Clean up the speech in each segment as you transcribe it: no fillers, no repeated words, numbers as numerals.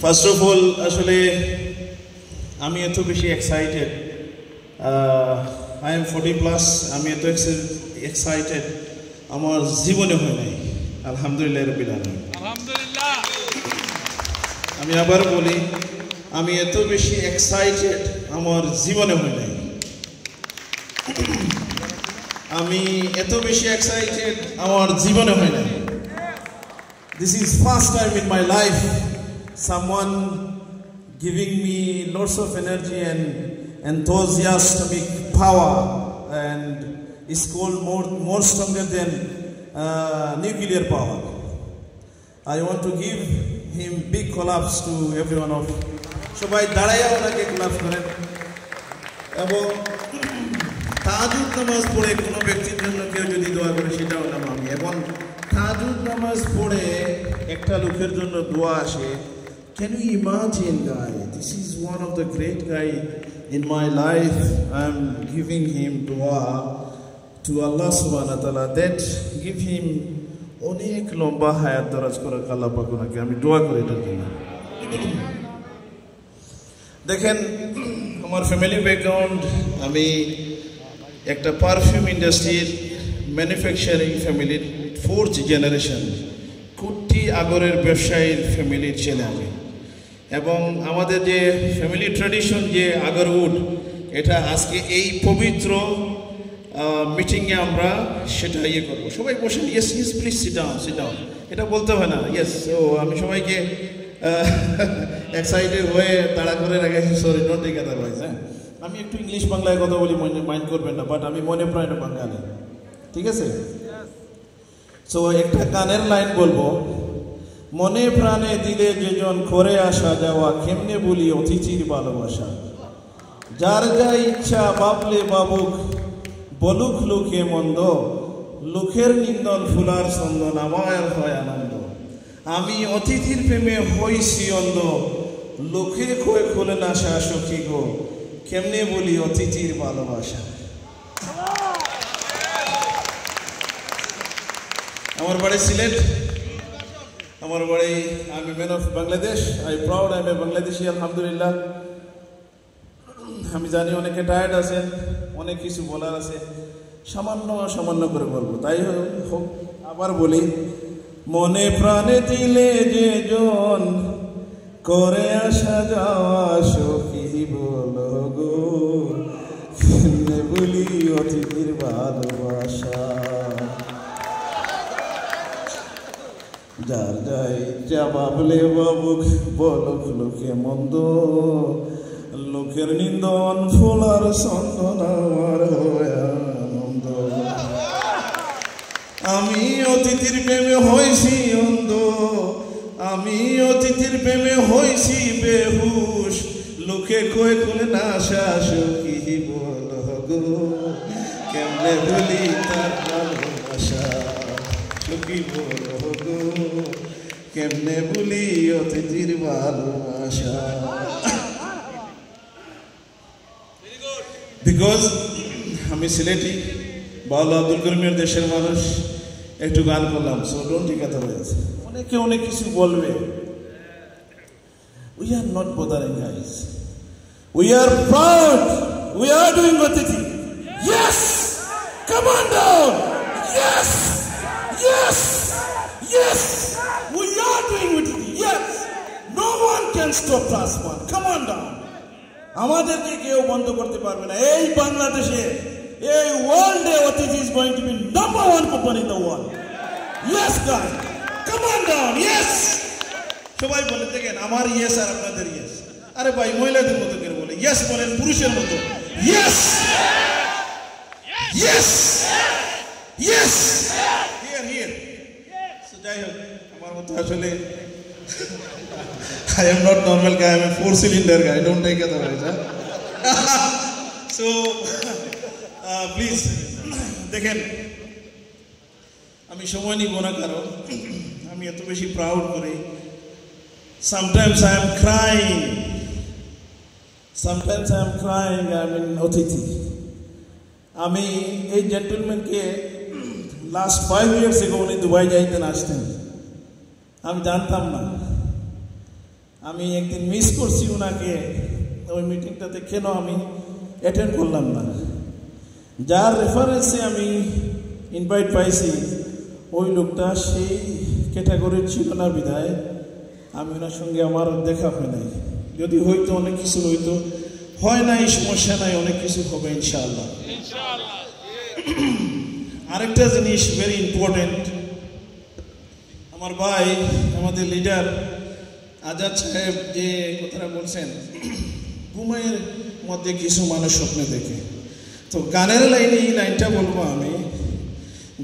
First of all আসলে আমি এত বেশি এক্সাইটেড, আই এম 40+, আমি এত এক্সাইটেড আমার জীবনে হয় নাই। আলহামদুলিল্লাহ রাব্বিল আলামিন। আলহামদুলিল্লাহ। আমি আবার বলি, আমি এত বেশি এক্সাইটেড আমার জীবনে হয় নাই। আমি এত বেশি এক্সাইটেড আমার জীবনে হয় নাই। This is first time in my life someone giving me lots of energy and enthusiastic power, and is called more stronger than nuclear power. I want to give him big collapse to everyone of. সবাই দাঁড়াইয়া ওনাকে class করেন। এবং তাহাজ্জুদ নামাজ পড়ে কোনো ব্যক্তির জন্য কেউ যদি দোয়া করে সেটাও নাম আমি। এবং তাহাজ্জুদ নামাজ পড়ে একটা লোকের জন্য দোয়া আসে। Can you imagine, guy? This is one of the great guy in my life. I'm giving him dua to Allah subhanahu wa ta'ala that give him অনেক লম্বা হায়াত দরাজ করার আল্লাহ পাক ওনাকে আমি দোয়া করি এটার জন্য। দেখেন আমার ফ্যামিলি ব্যাকগ্রাউন্ড, আমি একটা পারফিউম ইন্ডাস্ট্রির ম্যানুফ্যাকচারিং ফ্যামিলির 4th জেনারেশন, কুট্টি আগরের ব্যবসায়ীর ফ্যামিলির ছেলে আমি। এবং আমাদের যে ফ্যামিলি ট্র্যাডিশন যে আগরউড, এটা আজকে এই পবিত্র মিটিংয়ে আমরা সেটা ইয়ে করবো। সবাই বসেন, yes yes please sit down, এটা বলতে হয় না ইয়েস। ও আমি সবাইকে এক্সাইটেড হয়ে তাড়া করে রাখাইছি, সরি ডোন্ট টেক আদারওয়াইজ। হ্যাঁ, আমি একটু ইংলিশ বাংলায় কথা বলি, মাইন্ড করবেন না, বাট আমি মনে প্রাণে বাঙালি, ঠিক আছে? সো একটা গানের লাইন বলবো, মনে প্রাণে দিলে যেজন করে আসা যাওয়া, কেমনে বলি অতিথির ভালোবাসা। যার যা ইচ্ছা বাবলে বাবুক, বলুক লোকে মন্দ, লোকের নিন্দন ফুলার চন্দন, আমার হয় আনন্দ। আমি অতিথির প্রেমে হইছি অন্ধ, লোকে কয়ে খোলে না সখী গো, কেমনে বলি অতিথির ভালোবাসা। আমার বাড়ি সিলেট, আমার বাড়ি, I am a man of Bangladesh, I proud I am a Bangladeshi, আলহামদুলিল্লাহ। আমি জানি অনেকে টায়ার্ড আছেন, অনেক কিছু বলার আছে, সামান্য করে বলবো। তাই হোক, আবার বলি, মনে প্রাণে দিলে যে জন করে আসা যাওয়া, সখী বলো গো, কেমনে বলি অতিথির ভালোবাসা। যার যাই যা বাবলে বাবুক, বলুক লোকে মন্দ, লোকের নিন্দন ফুলার চন্দন, আমার হয় আনন্দ। আমি অতিথির প্রেমে হইছি অন্ধ, আমি অতিথির প্রেমে হইছি বেহুশ, লোকে কয়ে কোলে না সখী বলো গো, কেমনে বলি তার ভালোবাসা। সখী বলো গো, কেমনে বলি অতিথির ভালোবাসা। বিকজ আমি সিলেটি, বাউল আব্দুল করিমের দেশের মানুষ, একটু গান করলাম, সো ডোন্ট টেক আদারওয়াইজ। অনেকে অনেক কিছু বলবে, we are not bothering guys, we are proud, we are doing Atithi. Yes, come on down, yes yes yes, we are doing Atithi, yes, no one can stop us, man, come on down. আমাদেরকে কেউ বন্ধ করতে পারবে না। এই বাংলাদেশে, এই ওয়ার্ল্ডে Atithi is going to be number 1 company in the world. Yes guys, come on down, yes. সবাই বলে দেখেন আমার ইয়েস আর আপনাদের ইয়েস। আরে ভাই, মহিলাদের মতো করে বলে ইয়েস, বলেন পুরুষের মতো, yes yes yes, here here. So যাই হোক, আমার মতো আসলে I am not normal guy, I am a 4-cylinder guy, don't take it otherwise. So, please, দেখেন আমি সময় নিব না, কারণ আমি এত বেশি প্রাউড করি। Sometimes I am crying, I am in অতিথি। আমি এই জেন্টলম্যানকে লাস্ট 5 years ago উনি দুবাই যাইতেন, আসতেন, আমি জানতাম না। আমি একদিন মিস করছি ওনাকে, ওই মিটিংটাতে কেন আমি অ্যাটেন্ড করলাম না। যার রেফারেন্সে আমি ইনভাইট পাইছি ওই লোকটা সেই ক্যাটাগরির ছিল না বিধায় আমি ওনার সঙ্গে আমার দেখা হয় নাই। যদি হয়তো অনেক কিছু হইতো, হয় নাই, সমস্যা নাই, অনেক কিছু হবে ইনশাআল্লাহ। আরেকটা জিনিস ভেরি ইম্পর্টেন্ট, আমার ভাই আমাদের লিডার আজাদ সাহেব যে কথাটা বলছেন, ঘুমের মধ্যে কিছু মানুষ স্বপ্নে দেখে, তো গানের লাইনে এই লাইনটা বলবো আমি,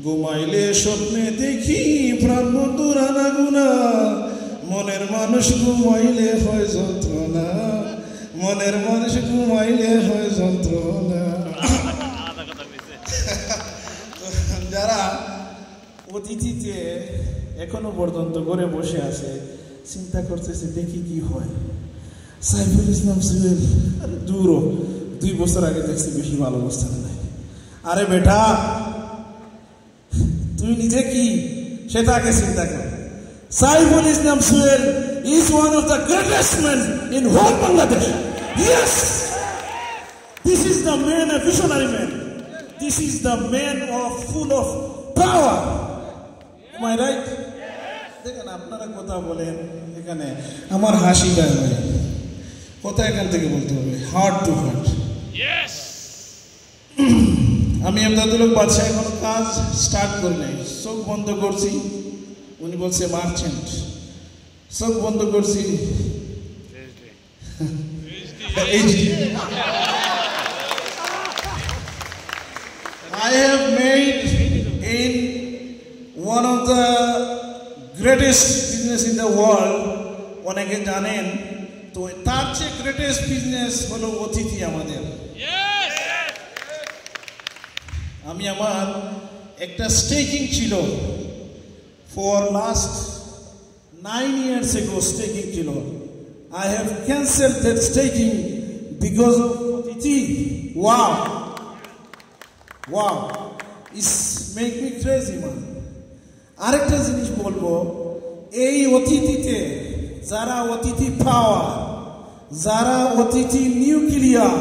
ঘুমাইলে স্বপ্নে দেখি প্রাণ বন্ধুর আনাগুনা, মনের মানুষ ঘুমাইলে হয় যন্ত্রণা, মনের মানুষ ঘুমাইলে হয় যন্ত্রণা। যারা অতিথিতে এখনো পর্যন্ত ঘরে বসে আছে, চিন্তা করতেছে দেখি কি হয়। সাইফুল ইসলাম সুহেল দূরও 2 বছর আগে দেখছি বেশি ভালো অবস্থা নাই। আরে বেটা, তুই নিজে কি সেটা আগে চিন্তা কর। Saiful Islam Suhel is one of the greatest men in whole Bangladesh. Yes, this is the man, a visionary man. This is the man full of power. Am I right? দেখেন আপনারা কথা বলেন, এখানে আমার হাসি গায়ে হয়, কথা এখান থেকে বলতে হবে, হার্ট টু হার্ট। আমি আমদাদুল হক বাদশা এখন কাজ স্টার্ট করি নাই, চোখ বন্ধ করছি, উনি বলছে মার্চেন্ট, চোখ বন্ধ করছি I have made in one of the greatest business in the world, অনেকে জানেন, তো তার চেয়ে গ্রেটেস্ট বিজনেস হলো অতিথি আমাদের। আমি আমার একটা স্টেকিং ছিল, for last 9 years ago staking ছিল, I have cancelled that staking because of অতিথি। Wow, it's make me crazy man। আরেকটা জিনিস বলবো, এই অতিথিতে যারা অতিথি পাওয়ার, যারা অতিথি নিউক্লিয়ার,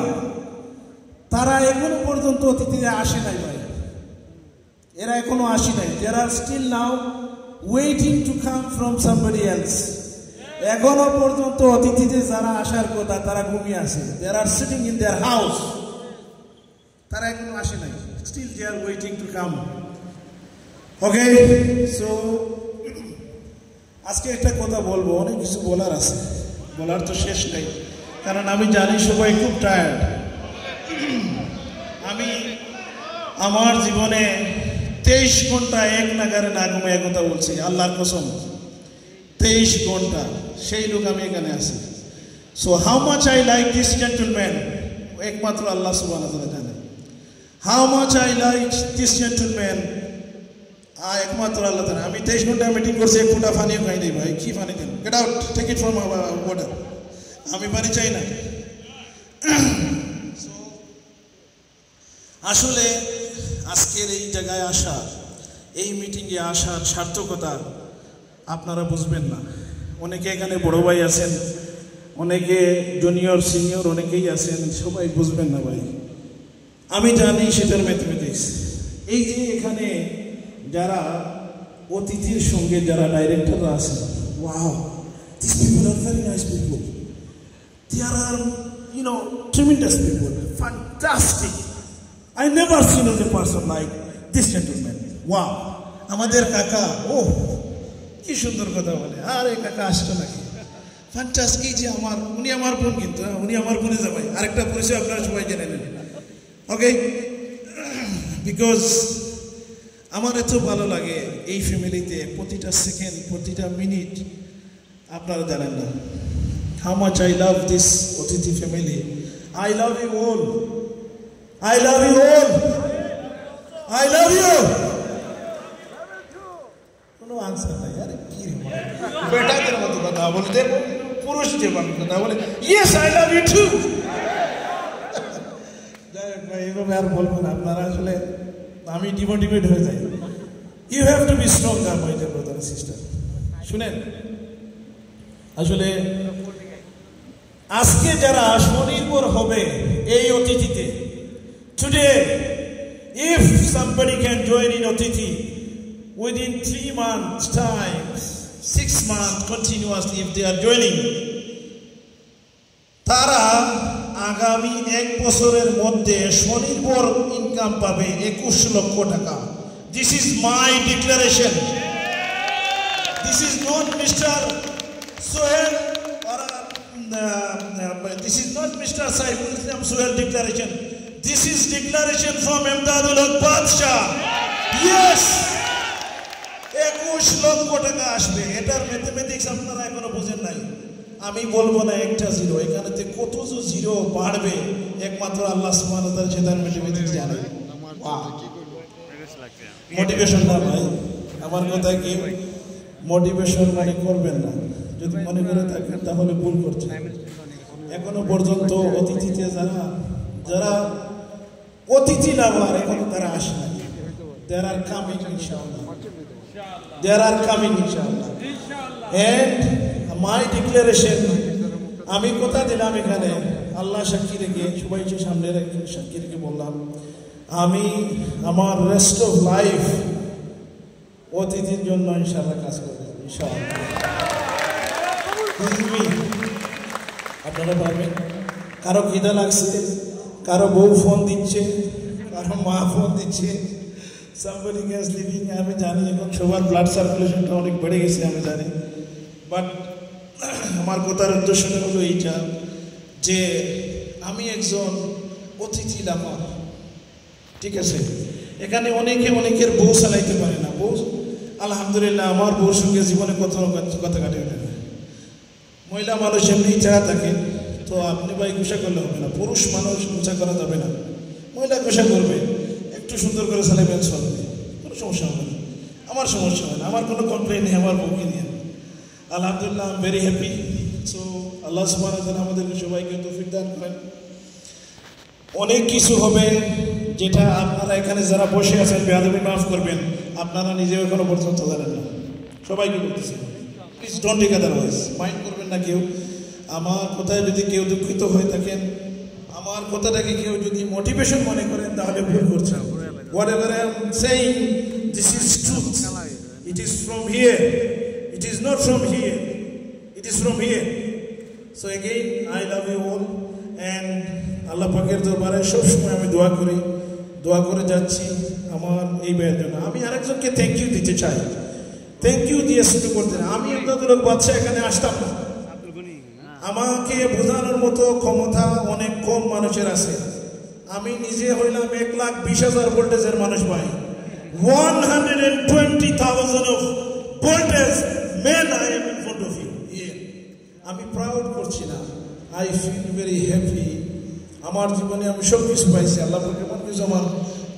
তারা এখনো পর্যন্ত অতিথিতে আসে নাই ভাই, এরা এখনো আসে নাই। There are still now waiting to come from somebody else। এখনো পর্যন্ত অতিথিতে যারা আসার কথা তারা ঘুমিয়ে আছে। They are sitting in their house, তারা এখনো আসে নাই, still they are waiting to come। Okay, so আজকে একটা কথা বলবো, অনেক কিছু বলার আছে, বলার তো শেষ নেই, কারণ আমি জানি সবাই খুব টায়ার্ড। আমি আমার জীবনে 23 ঘন্টা এক নাগারে না ঘুমিয়ে কথা বলছি, আল্লাহর কসম, 23 ঘন্টা, সেই লোক আমি এখানে আছি। So how much I like this gentleman, একমাত্র আল্লাহ সুবহানাহু ওয়া তাআলা জানেন। How much I like this gentleman, একমাত্র আল্লাহ জানেন। আমি 23 ঘন্টা মিটিং করছি, 1 ফোঁটা পানিও খাই নাই ভাই, কি পানি দেন? Get out, take it from water, আমি পানি চাই না। আসলে আজকের এই জায়গায় আসা, এই মিটিংয়ে আসার সার্থকতা আপনারা বুঝবেন না। অনেকে এখানে বড় ভাই আছেন, অনেকে জুনিয়র সিনিয়র অনেকেই আছেন, সবাই বুঝবেন না ভাই। আমি জানি সেটার ম্যাথমেটিক্স। এই যে এখানে যারা অতিথির সঙ্গে যারা ডাইরেক্টররা আছেন, wow, this people are very nice people, there are tremendous people, fantastic. I never seen a person like this gentleman. Wow, আমাদের কাকা, ও কি সুন্দর কথা বলে, আরে কাকা আসতো নাকি, ফ্যান্টাস্টিক। যে আমার, উনি আমার বোন, কিন্তু উনি আমার বোনে জামাই, আরেকটা পরিচয় আপনারা সবাই জেনে নেন। ওকে, বিকজ আমার এত ভালো লাগে এই ফ্যামিলিতে, প্রতিটা সেকেন্ড, প্রতিটা মিনিট, আপনারা জানেন না how much I love this অতিথি family. I love you all. I love you all. I love you. কোনো আনসার নাই, আরে কি রে বেটাদের মতো কথা বলতে, পুরুষদের মতো কথা বলে, yes I love you too। যাই হোক ভাই, এভাবে আর বলবো না, আপনারা আসলে আমি ডিমোটিভেট হয়ে যাই। You have to be stronger my dear brother and sister। শুনেন, আসলে আজকে যারা স্বনির্ভর হবে এই অতিথিতে, today if somebody can join in অতিথি within 3 months time, 6 months continuously, if they are joining, তারা আগামী 1 বছরের মধ্যে স্বনির্ভর ইনকাম পাবে 21 লক্ষ টাকা। This is my declaration. This is not Mr. Sohail or this is not Mr. Saiful Islam Sohail declaration. This is declaration from Imdadul Haq Badshah. Yes, 21 লক্ষ টাকা আসবে। এটার ম্যাথমেটিক্স আপনারা এখনো বুঝেন নাই। আমি বলবো না একটা জিরো, এখানেতে কত যে জিরো বাড়বে একমাত্র আল্লাহ সুবহানাহু ওয়া তাআলা সেটার ম্যাথমেটিক্স জানে। মোটিভেশন না ভাই, আমার কথা কি, মোটিভেশন মানে করবেন না, যদি মনে করে থাকেন তাহলে ভুল করছেন। এখনো পর্যন্ত অতিথিতে যারা অতিথি লাভার এখনো তারা আসে না। There are coming inshallah. There are coming inshallah. And my declaration, আমি কথা দিলাম এখানে আল্লাহ সাক্ষী রেখে, সবাইকে সামনে রেখে সাক্ষী রেখে বললাম, আমি আমার রেস্ট অফ লাইফ অতিথির জন্য ইনশাআল্লাহ কাজ করব ইনশাআল্লাহ। আপনারা পারবেন। কারো খিদা লাগছে, কারো বউ ফোন দিচ্ছে, কারো মা ফোন দিচ্ছে, somebody is living, আমি জানি এখন সবার ব্লাড সার্কুলেশনটা অনেক বেড়ে গেছে আমি জানি, বাট আমার কথার উদ্দেশ্যটা হলো এইটা যে আমি একজন অতিথি লাভার, ঠিক আছে। এখানে অনেকের বউ চালাইতে পারে না, বউ আলহামদুলিল্লাহ আমার বউর সঙ্গে জীবনে কথা কাটে না। মহিলা মানুষ এমনি ছাড়া থাকে, তো আপনি ভাই গুছা করলে হবে না, পুরুষ মানুষ গুছা করা যাবে না, মহিলা গুছা করবে, একটু সুন্দর করে চালাইবেন চলবে, কোনো সমস্যা হবে না। আমার সমস্যা হয় না, আমার কোনো কমপ্লেন নেই আমার বউকে নিয়ে। আলহামদুলিল্লাহ I am very happy. So আল্লাহ সুবহানাহু ওয়া তাআলা আমাদেরকে সবাইকে তৌফিক দান করেন। অনেক কিছু হবে যেটা আপনারা এখানে যারা বসে আছেন বেয়াদবি মাফ করবেন, আপনারা নিজেও এখনো পর্যন্ত জানেন না, সবাইকে বলতেছি please don't take otherwise, mind করবেন না কেউ। আমার কথায় যদি কেউ দুঃখিত হয়ে থাকেন, আমার কথাটাকে কেউ যদি মোটিভেশন মনে করেন তাহলে ভুল করছেন। Whatever I am saying, this is truth. It is from here. It is not from here. It is from here. So again, I love you all and আল্লাহ পাকের দরবারে সবসময় আমি দোয়া করে যাচ্ছি আমার এই ভাইয়ের জন্য। আমি আরেকজনকে থ্যাংক ইউ দিতে চাই, থ্যাংক ইউ দিয়ে শুরু করতে। আমি ইমদাদুল হক বাদশা এখানে আসতাম না, আমাকে বোঝানোর মতো ক্ষমতা অনেক কম মানুষের আছে। আমি নিজে হইলাম 1,20,000 ভোল্টেজের মানুষ ভাই, 120,000 of voltage man I am in front of you here. আমি প্রাউড করছি না, I feel very happy. আমার জীবনে আমি সব কিছু পাইছি, আল্লাহ এমন কিছু আমার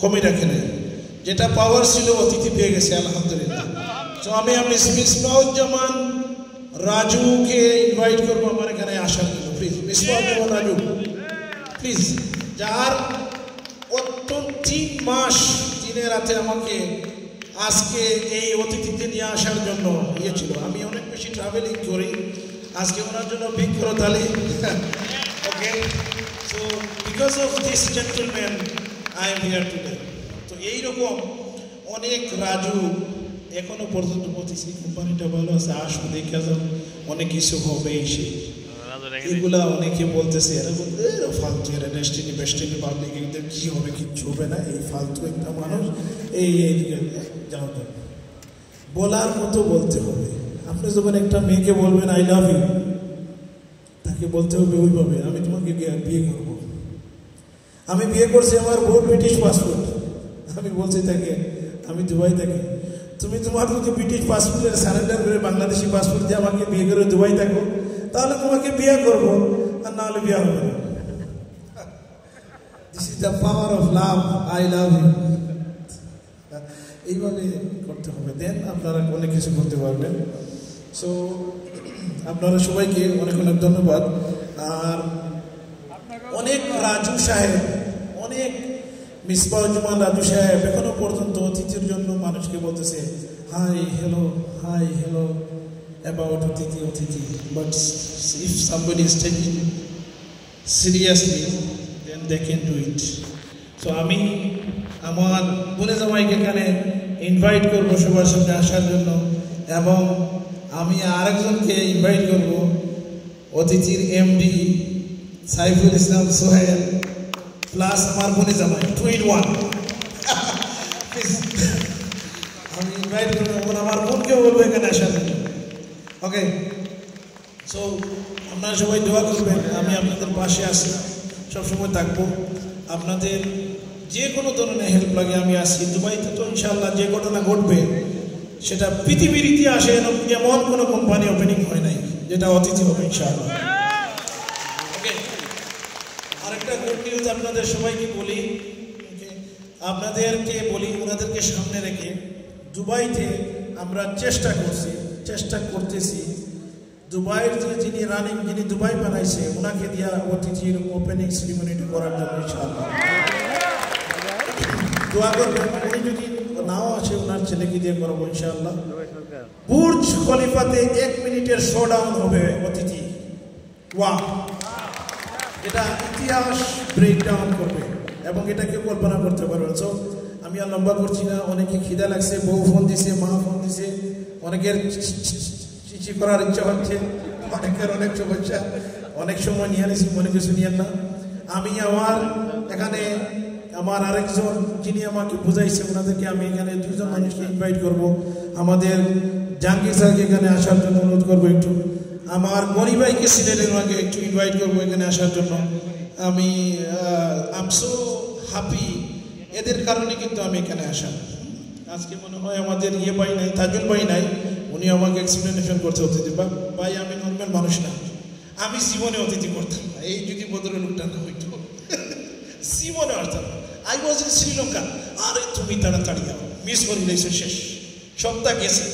কমে রাখে নাই, যেটা পাওয়ার ছিল অতিথি পেয়ে গেছে আলহামদুলিল্লাহ। তো আমি মিসবাহুজ্জামান রাজুকে ইনভাইট করবো আমার এখানে আসার জন্য, প্লিজ মিসবাহুজ্জামান রাজু প্লিজ, যার 3 মাস 3 রাতে আমাকে আজকে এই অতিথিতে নিয়ে আসার জন্য ছিল। আমি অনেক বেশি ট্রাভেলিং করি, আজকে ওনার জন্য বিগ করতালি। Okay, so because of this gentleman I am here today. তো এইরকম অনেক রাজু এখনো পর্যন্ত বলতেছি কোম্পানিটা ভালো আছে, আসো দেখা যাও, অনেক কিছু হবে এসে, এগুলা অনেকে বলতেছে এরা বলতে ফালতু, এরা ডেস্টিনি বেস্টিনি পাবলিক এদের কী হবে, কিচ্ছু হবে না, এই ফালতু একটা মানুষ, এইদিকে যাও তো বলার মতো বলতে হবে। আপনি যখন একটা মেয়েকে বলবেন আই লাভ ইউ, তাকে বলতে হবে ওইভাবে আমি তোমাকে বিয়ে করবো। আমি বিয়ে করছি, আমার বউ ব্রিটিশ পাসপোর্ট, আমি বলছি তাকে আমি দুবাই থাকি, তুমি তোমার যদি ব্রিটিশ পাসপোর্টের সারেন্ডার করে বাংলাদেশি পাসপোর্ট দিয়ে আমাকে বিয়ে করে দুবাই থাকো, তাহলে তোমাকে বিয়ে করবো, আর না হলে বিয়ে হবে না। This is the power of love, I love you. এইভাবে করতে হবে, দেন আপনারা অনেক কিছু করতে পারবেন। সো আপনারা সবাইকে অনেক অনেক ধন্যবাদ। আর অনেক রাজু সাহেব, অনেক মিসবাহুজ্জামান রাজু সাহেব এখনো পর্যন্ত অতিথির জন্য মানুষকে বলতেছে হাই হ্যালো, about অতিথি, but if somebody is taking seriously, then they can do it. So আমি আমার বোনে জামাইকে এখানে ইনভাইট করবো সবার সামনে আসার জন্য, এবং আমি আরেকজনকে ইনভাইট করব অতিথির এমডি সাইফুল ইসলাম সোহেল প্লাস আমার বোনে জামাই 2 in 1 আমি ইনভাইট করবো এবং আমার বোনকে বলবো এখানে আসার জন্য। ওকে, সো আপনারা সবাই দোয়া করবেন, আমি আপনাদের পাশে আছি, সবসময় থাকবো। আপনাদের যে কোনো ধরনের হেল্প লাগে আমি আসি। দুবাইতে তো ইনশাআল্লাহ যে ঘটনা ঘটবে সেটা পৃথিবীর ইতিহাসে এমন কোনো কোম্পানি ওপেনিং হয় নাই যেটা অতিথি হবে ইনশাআল্লাহ। ওকে, আরেকটা গুড নিউজ আপনাদের সবাইকে বলি, আপনাদেরকে বলি, ওনাদেরকে সামনে রেখে দুবাইতে আমরা চেষ্টা করতেছি দুবাইয়ের যিনি দুবাই বানাইছে ওনাকে দিয়া অতিথির ওপেনিং সেরিমনিটা করার জন্য ইনশাআল্লাহ দোয়া করবেন। উনি যদি নাও আসে ওনার ছেলেকে দিয়ে করবো ইনশাআল্লাহ। বুর্জ খলিফাতে 1 মিনিটের শোডাউন হবে অতিথি, ওয়াও, এটা ইতিহাস ব্রেকডাউন করবে এবং এটা কেউ কল্পনা করতে পারবে। সো আমি আর লম্বা করছি না, অনেকে খিদা লাগছে, বউ ফোন দিছে, মা ফোন দিছে, অনেকের চিচি করার ইচ্ছা হচ্ছে, অনেকের অনেক সমস্যা, অনেক সময় নিয়ে নিয়েছি, মনে কিছু নিয়েন না। আমি এখানে আমার আরেকজন যিনি আমাকে বুঝাইছে ওনাদেরকে আমি এখানে 2 জন মানুষকে ইনভাইট করব। আমাদের জাহাঙ্গীর স্যারকে এখানে আসার জন্য অনুরোধ করবো একটু, আমার মনি ভাইকে সিলেটের ওনাকে একটু ইনভাইট করবো এখানে আসার জন্য। আমি আম সো হ্যাপি, এদের কারণে কিন্তু আমি এখানে আসা। আজকে মনে হয় আমাদের ভাই নাই, তাজুল ভাই নাই, উনি আমাকে এক্সপ্লেনেশন করছে অতিথি ভাই আমি নর্মাল মানুষ না, আমি জীবনে অতিথি করতাম না, এই যদি বদরের লোকটা না হইতো জীবনে আসতাম না। আই ওয়াজ ইন শ্রীলঙ্কা, আরে তুমি তাড়াতাড়ি যাও, মিস করে দিয়েছে, শেষ সপ্তাহ গেছে,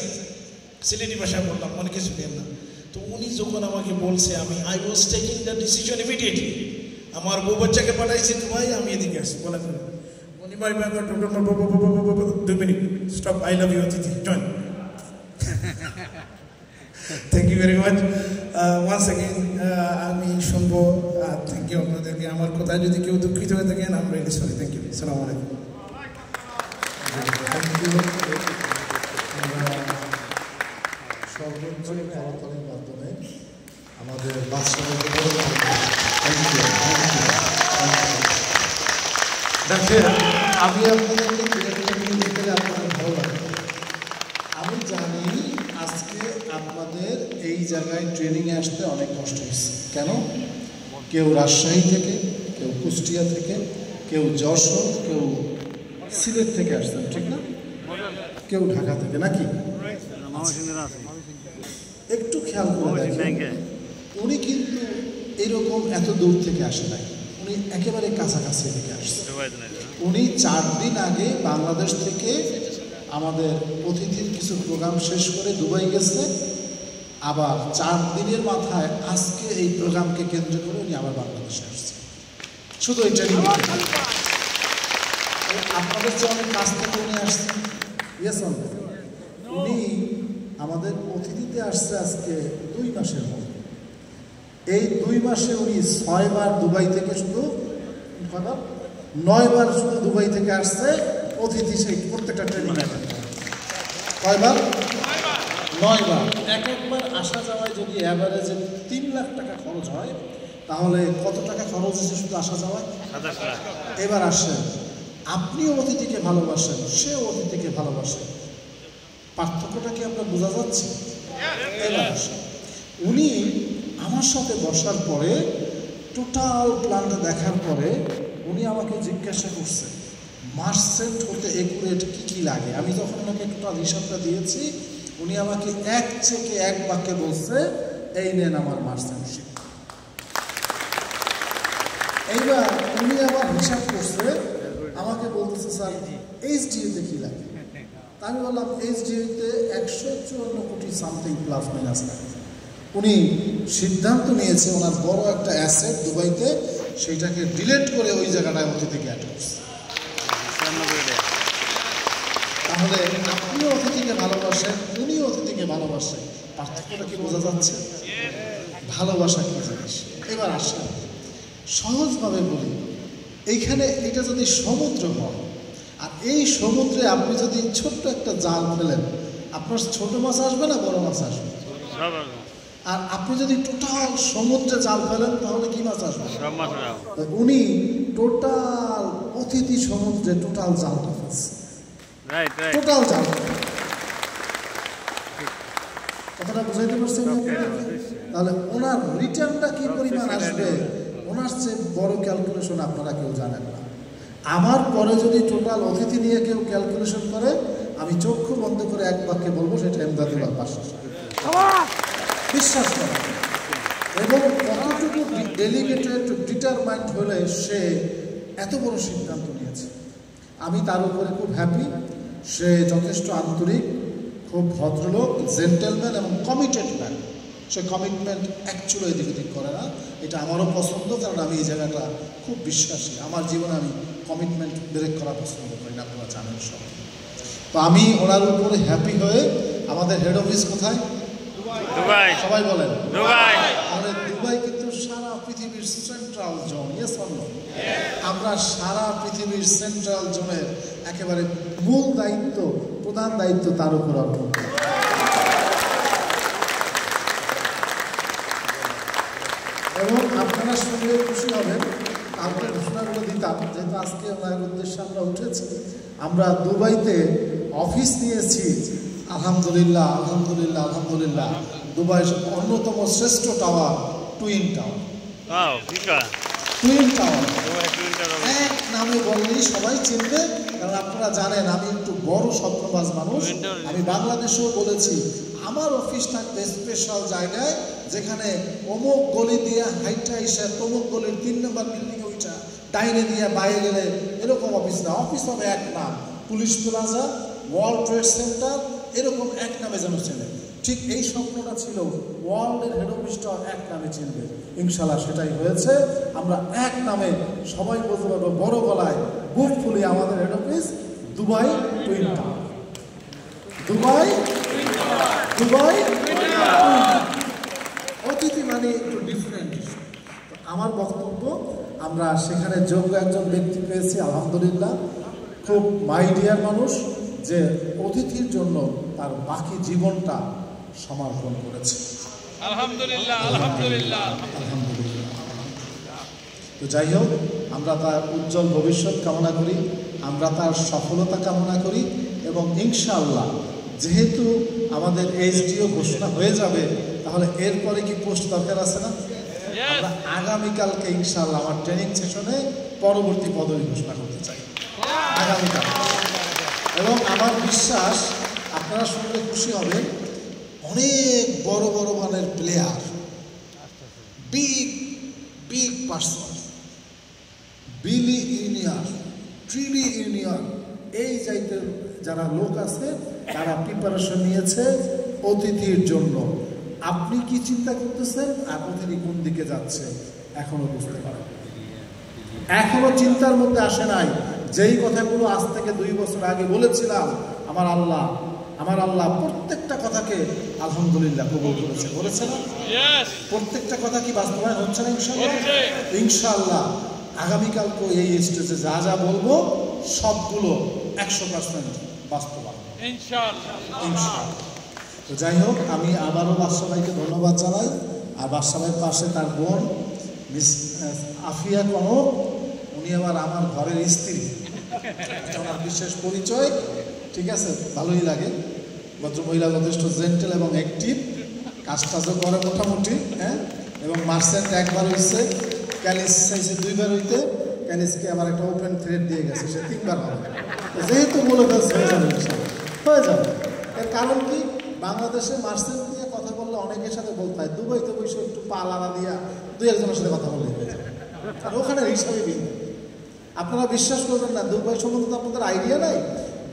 সিলেটি ভাষায় বললাম, মনে কিছু নেন না। তো উনি যখন আমাকে বলছে, I was taking the decision immediately. আমার বউ বাচ্চাকে পাঠাইছি তো ভাই আমি এদিকে আসি, বলা করে উনি ভাই 2 minute stop, I love you Atithi, join. Thank you very much once again. আমি শুনবো, থ্যাংক ইউ আপনাদেরকে। আমার কথায় যদি কেউ দুঃখিত হয়ে থাকেন, আমরা রিয়েলি সরি। থ্যাংক ইউ, আসসালামু আলাইকুম। সর্বোচ্চ করতালির মাধ্যমে আমাদের বাচ্চাদের দেখেন, আমি আপনাদেরকে দেখলে আপনাদের ভালো লাগে। আমি জানি আজকে আপনাদের এই জায়গায় ট্রেনিংয়ে আসতে অনেক কষ্ট হয়েছে। কেন? কেউ রাজশাহী থেকে, কেউ কুষ্টিয়া থেকে, কেউ যশোর, কেউ সিলেট থেকে আসছেন, ঠিক না? কেউ ঢাকা থেকে, নাকি? একটু খেয়াল করে দেখেন, উনি কিন্তু এরকম এত দূর থেকে আসে নাই, উনি একেবারে কাছাকাছি থেকে আসছে। উনি 4 দিন আগে বাংলাদেশ থেকে আমাদের অতিথির কিছু প্রোগ্রাম শেষ করে দুবাই গেছে, আবার 4 দিনের মাথায় আজকে এই প্রোগ্রামকে কেন্দ্র করে উনি আবার বাংলাদেশে আসছে। শুধু এই ট্রেনিং আপনাদের চেয়ে অনেক কাছ থেকে উনি আসছেন। ইয়েস, উনি আমাদের অতিথিতে আসছে আজকে 2 মাসের মতো। এই 2 মাসে উনি 6 বার দুবাই থেকে, শুধু 9 বার শুধু দুবাই থেকে আসছে অতিথি, সেই প্রত্যেকটা ট্রেনিং। কয়বার? 9 বার। একবার আসা যাওয়ায় যদি অ্যাভারেজে 3 লাখ টাকা খরচ হয়, তাহলে কত টাকা খরচ হচ্ছে শুধু আসা যাওয়ায়? 27 লাখ। এবার আসেন, আপনিও অতিথিকে ভালোবাসেন, সেও অতিথিকে ভালোবাসেন, পার্থক্যটা কি আপনার বোঝা যাচ্ছে? এবার আসেন, উনি আমার সাথে বসার পরে টোটাল প্ল্যানটা দেখার পরে উনি আমাকে জিজ্ঞাসা করছে মার্চেন্ট হতে একুরেট কী কী লাগে। আমি যখন ওনাকে টোটাল হিসাবটা দিয়েছি, উনি আমাকে 1 চেকে 1 বাক্যে বলছে, এই নেন আমার মার্চেন্টশিপ। এইবার উনি আবার হিসাব করছে, আমাকে বলতেছে স্যার এইচডিএতে কী লাগে। আমি বললাম এইচডিএতে 154 কোটি সামথিং প্লাস মাইনাস লাগে। উনি সিদ্ধান্ত নিয়েছে ওনার বড় একটা অ্যাসেট দুবাইতে, সেইটাকে ডিলেট করে ওই জায়গাটায় অতিথিকে অ্যাড করছে। তাহলে আপনিও অতিথিকে ভালোবাসেন, উনিও অতিথিকে ভালোবাসেন, পার্থক্যটা কি বোঝা যাচ্ছে? ভালোবাসা কি জিনিস? এবার আসেন সহজভাবে বলি, এইখানে এটা যদি সমুদ্র হয় আর এই সমুদ্রে আপনি যদি ছোট্ট একটা জাল ফেলেন, আপনার ছোট মাছ আসবে না বড় মাছ আসবে? আর আপনি যদি টোটাল সমুদ্রে জাল ফেলেন তাহলে কি মাছ আসবে? উনি টোটাল অতিথি সমুদ্রে টোটাল জালটা ফেলছে, টোটাল জাল। কথাটা বুঝাইতে পারছেন? তাহলে ওনার রিটার্নটা কি পরিমাণ আসবে, ওনার চেয়ে বড় ক্যালকুলেশন আপনারা কেউ জানেন না। আমার পরে যদি টোটাল অতিথি নিয়ে কেউ ক্যালকুলেশন করে, আমি চক্ষু বন্ধ করে এক বাক্যে বলবো সেটা এমদাদুল্লাহ পাশা। বিশ্বাস করা এবং কতটুকু ডেলিগেটেড ডিটারমাইন্ড হলে সে এত বড় সিদ্ধান্ত নিয়েছে, আমি তার উপরে খুব হ্যাপি। সে যথেষ্ট আন্তরিক, খুব ভদ্রলোক, জেন্টেলম্যান এবং কমিটেড ম্যান। সে কমিটমেন্ট অ্যাকচুয়ালি এদিক ওদিক করে না, এটা আমারও পছন্দ, কারণ আমি এই জায়গাটা খুব বিশ্বাসী। আমার জীবনে আমি কমিটমেন্ট ব্রেক করা পছন্দ করি না, আপনারা জানেন সব। তো আমি ওনার উপরে হ্যাপি হয়ে, আমাদের হেড অফিস কোথায়? দুবাই। সবাই বলেন দুবাই। আমাদের দুবাই কিন্তু সারা পৃথিবীর central zone. Yes or no? আমরা সারা পৃথিবীর সেন্ট্রাল জোনের একেবারে মূল দায়িত্ব, প্রধান দায়িত্ব তার উপর অর্পণ করি। এবং আপনারা শুনলে খুশি হবেন, আমরা ঘোষণাগুলো দিতাম, যেহেতু আজকে ওনার উদ্দেশ্যে আমরা উঠেছি। আমরা দুবাইতে অফিস নিয়েছি, আলহামদুলিল্লাহ আলহামদুলিল্লাহ আলহামদুলিল্লাহ। দুবাইয়ের অন্যতম শ্রেষ্ঠ tower twin tower. Twin tower এক নামে বললেই সবাই চিনবে, কারণ আপনারা জানেন আমি একটু বড় স্বপ্নবাজ মানুষ। আমি বাংলাদেশেও বলেছি আমার অফিস থাকবে স্পেশাল জায়গায়, যেখানে অমুক গলি দিয়ে হাইটা এসে তমুক গলির 3 নম্বর বিল্ডিংয়ে ওইটা ডাইনে দিয়ে বাইরে গেলে এরকম অফিস না। অফিস হবে এক নাম, police plaza, world trade centre, এরকম এক নামে যেন চেনে। ঠিক এই স্বপ্নটা ছিল, ওয়ার্ল্ডের হেড অফিসটাও এক নামে চিনবে। ইনশাল্লাহ সেটাই হয়েছে। আমরা এক নামে সবাই বলতে পারবো বড় গলায়, বুক ফুলি, আমাদের head office Dubai twin tower. Dubai Dubai অতিথি মানে একটু ডিফারেন্ট। আমার বক্তব্য, আমরা সেখানে যোগ্য একজন ব্যক্তি পেয়েছি আলহামদুলিল্লাহ, খুব মাই ডিয়ার মানুষ, যে অতিথির জন্য তার বাকি জীবনটা সমর্পণ করেছে। আলহামদুলিল্লাহ আলহামদুলিল্লাহ আলহামদুলিল্লাহ। তো যাই হোক, আমরা তার উজ্জ্বল ভবিষ্যৎ কামনা করি, আমরা তার সফলতা কামনা করি। এবং ইনশাআল্লাহ যেহেতু আমাদের এইচডিও ঘোষণা হয়ে যাবে, তাহলে এরপরে কি পোস্ট দরকার আছে না? আমরা আগামীকালকে ইনশাআল্লাহ আমার ট্রেনিং সেশনে পরবর্তী পদবি ঘোষণা করতে চাই আগামীকাল। এবং আমার বিশ্বাস আপনারা শুনলে খুশি হবেন, অনেক বড় বড় মানের প্লেয়ার, বিগ বিগ পার্সন, বিলি ইউনিয়ন, ট্রিলি ইউনিয়ন, এই জাতীয় যারা লোক আছে তারা প্রিপারেশন নিয়েছে অতিথির জন্য। আপনি কি চিন্তা করতেছেন আর অতিথি কোন দিকে যাচ্ছে এখনো বুঝতে পারেন? এখনো চিন্তার মধ্যে আসে নাই। যেই কথাগুলো আজ থেকে 2 বছর আগে বলেছিলাম, আমার আল্লাহ প্রত্যেকটা কথাকে আলহামদুলিল্লাহ কবুল করেছে। বলেছে না? প্রত্যেকটা কথা কি বাস্তবায়ন হচ্ছে না? ইনশাআল্লাহ আগামীকালকে এই স্টেজে যা যা বলবো সবগুলো 100% বাস্তবায়ন ইনশাআল্লাহ। তো যাই হোক, আমি আবারও বাদশা ভাইকে ধন্যবাদ জানাই। আর বাদশা ভাইয়ের পাশে তার বোন মিস আফিয়া কনক, উনি আবার আমার ঘরের স্ত্রী, ওনার বিশেষ পরিচয়। ঠিক আছে, ভালোই লাগে। ভদ্রমহিলা যথেষ্ট জেন্টেল এবং অ্যাক্টিভ, কাজ টাজও করে মোটামুটি। হ্যাঁ, এবং মার্চেন্ট একবার হয়েছে, ক্যালিস চাইছে 2 বার হইতে, ক্যালিসকে আবার একটা ওপেন থ্রেড দিয়ে গেছে, সে 3 বার হবে। যেহেতু বলে ফেলছে হয়ে যাবে। এর কারণ কি, বাংলাদেশে মার্চেন্ট নিয়ে কথা বললে অনেকের সাথে বলতে হয়, দুবাইতে বসে একটু পালানা দিয়া 2-1 সাথে কথা বললে হয়ে যাবে, আর ওখানে হিসাবে ভিন্ন। আপনারা বিশ্বাস করবেন না, দুবাই সম্বন্ধে তো আপনাদের আইডিয়া নাই।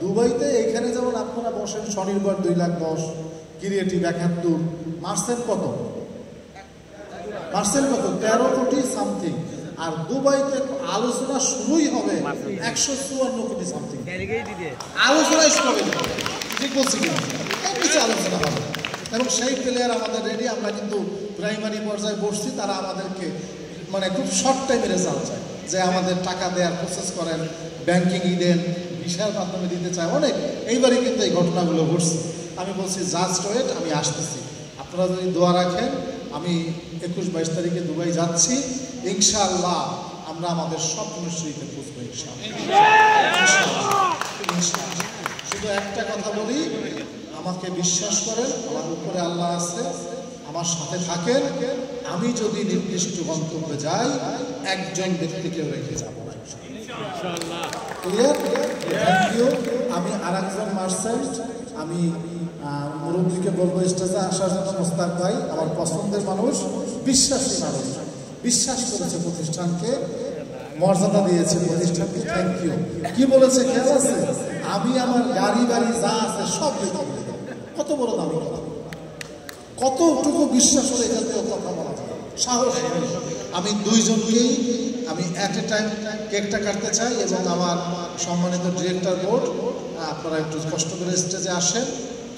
দুবাইতে এইখানে যেমন আপনারা বসেন স্বনির্ভর 2,10,000, ক্রিয়েটিভ 71, মার্চেন্ট কত? 13 কোটি সামথিং। আর দুবাইতে আলোচনা শুরুই হবে 154 কোটি সামথিং। আলোচনাই শুরু হবে, ঠিক বলছি কিনা? নিচে আলোচনা হবে। এবং সেই প্লেয়ার আমাদের রেডি। আমরা কিন্তু প্রাইমারি পর্যায়ে বসছি, তারা আমাদেরকে মানে খুব শর্ট টাইমে রেজাল্ট চায়, যে আমাদের টাকা দেওয়ার প্রসেস করেন, ব্যাংকিং দেন, ভিসার মাধ্যমে দিতে চায় অনেক। এইবারই কিন্তু এই ঘটনাগুলো ঘটছে। আমি বলছি জাস্ট ওয়েট, আমি আসতেছি, আপনারা যদি দোয়া রাখেন। আমি 21-22 তারিখে দুবাই যাচ্ছি, ইনশাআল্লাহ আমরা আমাদের স্বপ্নের সহিতে পৌঁছবো ইনশাআল্লাহ। শুধু একটা কথা বলি, আমাকে বিশ্বাস করেন, আমার উপরে আল্লাহ আছে, আমার সাথে থাকেন। আমি যদি নির্দিষ্ট গন্তব্যে যাই, একজন ব্যক্তিকেও রেখে যাব না ইনশাআল্লাহ। ক্লিয়ার? Thank you. আমি আরেকজন মার্চেন্ট, আমি মুরব্বীকে বলবো স্টেজে আসার জন্য। মোস্তাক ভাই আমার পছন্দের মানুষ, বিশ্বাসী মানুষ, বিশ্বাস করেছে প্রতিষ্ঠানকে, মর্যাদা দিয়েছে প্রতিষ্ঠানকে। Thank you. কি বলেছে খেয়াল আছে? আমি আমার গাড়ি বাড়ি যা আছে সব লিখে দেব। কত বড় দামি কথা, কতটুকু বিশ্বাস হলে এখান থেকে কথা বলা যায়, সাহস। আমি দুইজনকেই আমি অ্যাট এ টাইম কেকটা কাটতে চাই, এবং আমার সম্মানিত ডিরেক্টর বোর্ড, আপনারা একটু কষ্ট করে স্টেজে আসেন,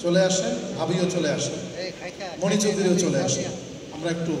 চলে আসেন, ভাবিও চলে আসেন, মণি চৌধুরীও চলে আসেন। আমরা একটু